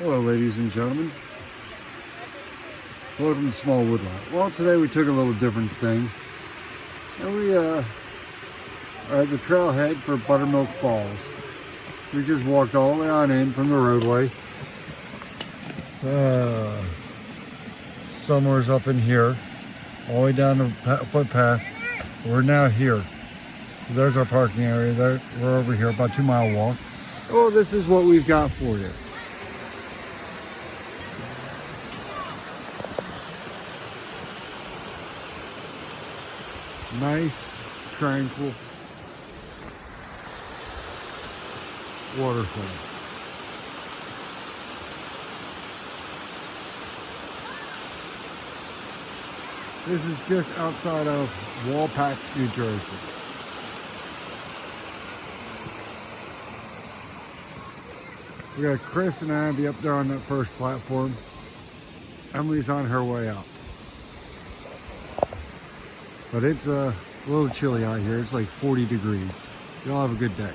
Hello ladies and gentlemen, welcome to Small Woodlot. Well, today we took a little different thing, and we are at the trailhead for Buttermilk Falls. We just walked all the way on in from the roadway. Somewhere's up in here, all the way down the footpath. We're now here. There's our parking area. We're over here, about 2 mile walk. Oh, this is what we've got for you. Nice, tranquil waterfall. This is just outside of Walpack, New Jersey. We got Chris and Abby up there on that first platform. Emily's on her way up. But it's a little chilly out here. It's like 40 degrees. Y'all have a good day.